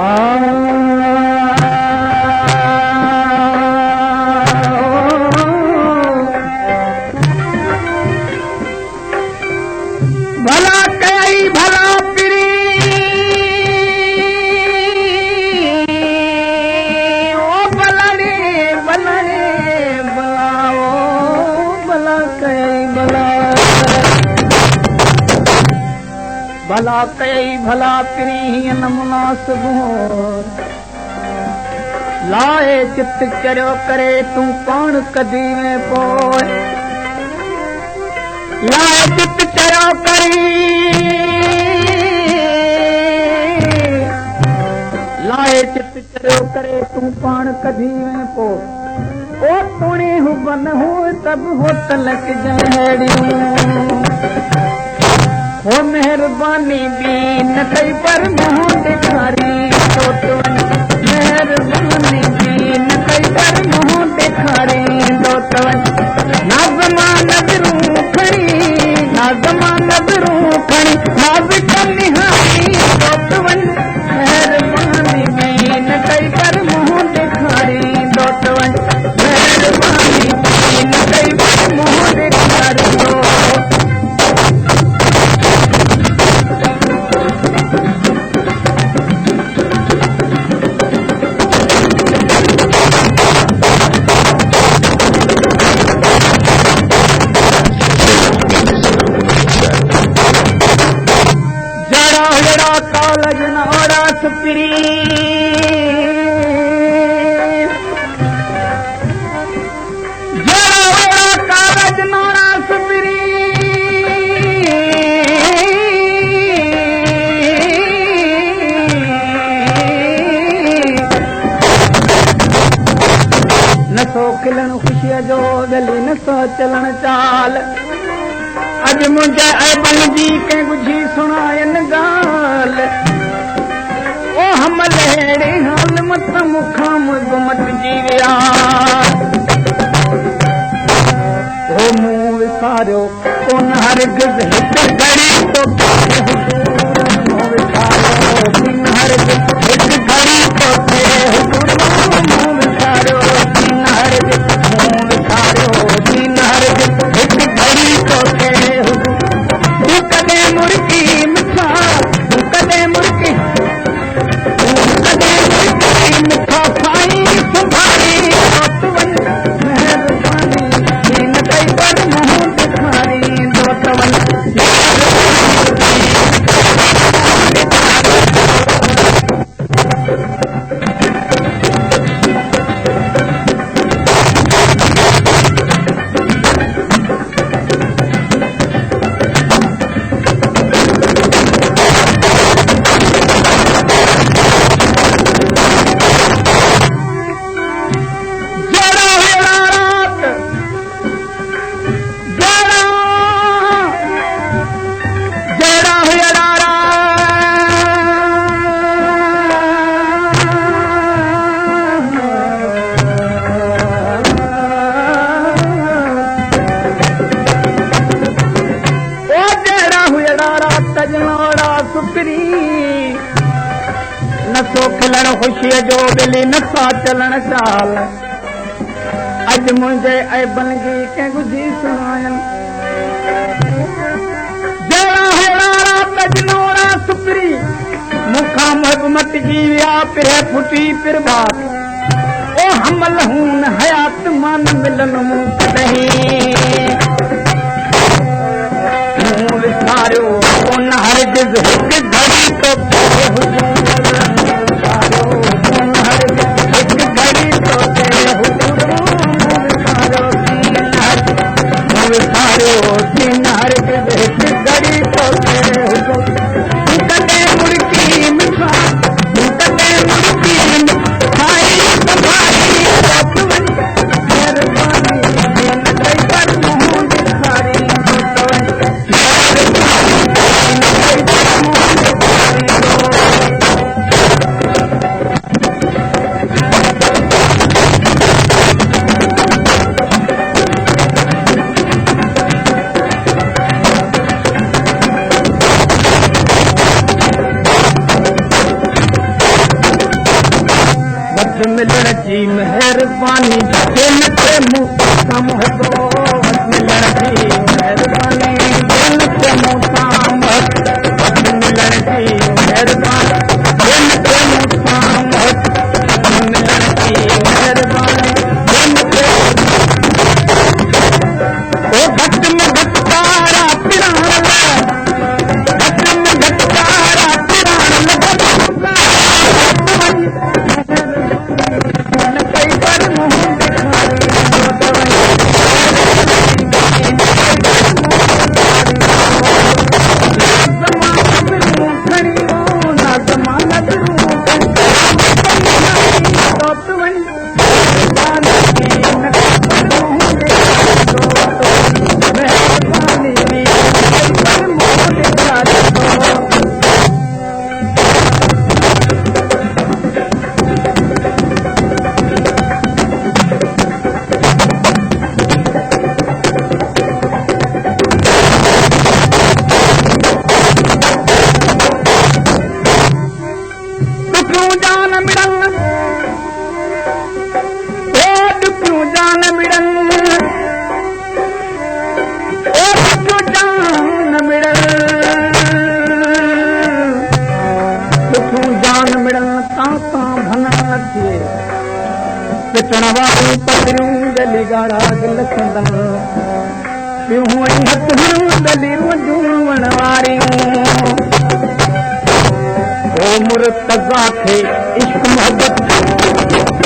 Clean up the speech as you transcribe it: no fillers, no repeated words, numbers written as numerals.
भला कई भला पिरी ओ बलड़े बलड़े बलाओ भला कई भला भला कई भला पिरी न मुनासिब लाए चित चरियो करे तूं पाण कदी में पोइ लाए चित चरियो करी लाए चित चरियो करे तूं पाण कदी में पोइ ओ तूने हुबन हो तब हो तलक जहड़ियूं हो मेहरबानी भी न कई पर मुंह ॾेखारी तो मेहरबानी भी न कई पर मुंह ॾेखारी तो नाज़मा नज़रूं खणी नाज़मा नज़रूं खणी नाज़ निहारी तो मेहरबानी भी न कई पर मुंह ॾेखारी तो मेहरबानी भी न कई पर मुंह ॾेखारी खिलण ख़ुशीअ जो गली नसो चलण चाल अॼु मुंहिंजे ऐबन जी कंहिं ॿुधी सुणायनि ॻाल्हि ओ हमल अहिड़े हाल मत मूंखां मुगमत जी विया ओ मूं विसारियो कोन हरगिज़ हिकु घड़ी तो मूं विसारियो कोन हरगिज़ हिकु घड़ी तो मूं विसारियो नसो खिलण ख़ुशीअ जो दिली नसा चलण चाल अॼु मुंहिंजे ऐबन जी कंहिं ॿुधी सुणायनि सुपरी मूंखां मोहबत जी विया पिरे फुटी पिर बात ओ हमल हून हयात मां न मिलन मूं कॾहिं मूं विसारियो कोन हरगिज़ हिकु घड़ी तो वध मिलण जी महिरबानी दिल ते मूंसां मोहतो वध मिलण जी महिरबानी दिल ते मूंसां वध मिलण जी महिरबानी दिल ते मूंसां वध मिलण जी महिरबानी दिल ते ओ घट में घट तारा पिराण घट में घट तारा पिराण कई बार मुंह पिटण वारियूं पतरियूं गली गाड़ा लखंदा पियूं हथूं गली वॾूं वारियूं ओ मुर्तज़ा खे इश्क मोहब्बत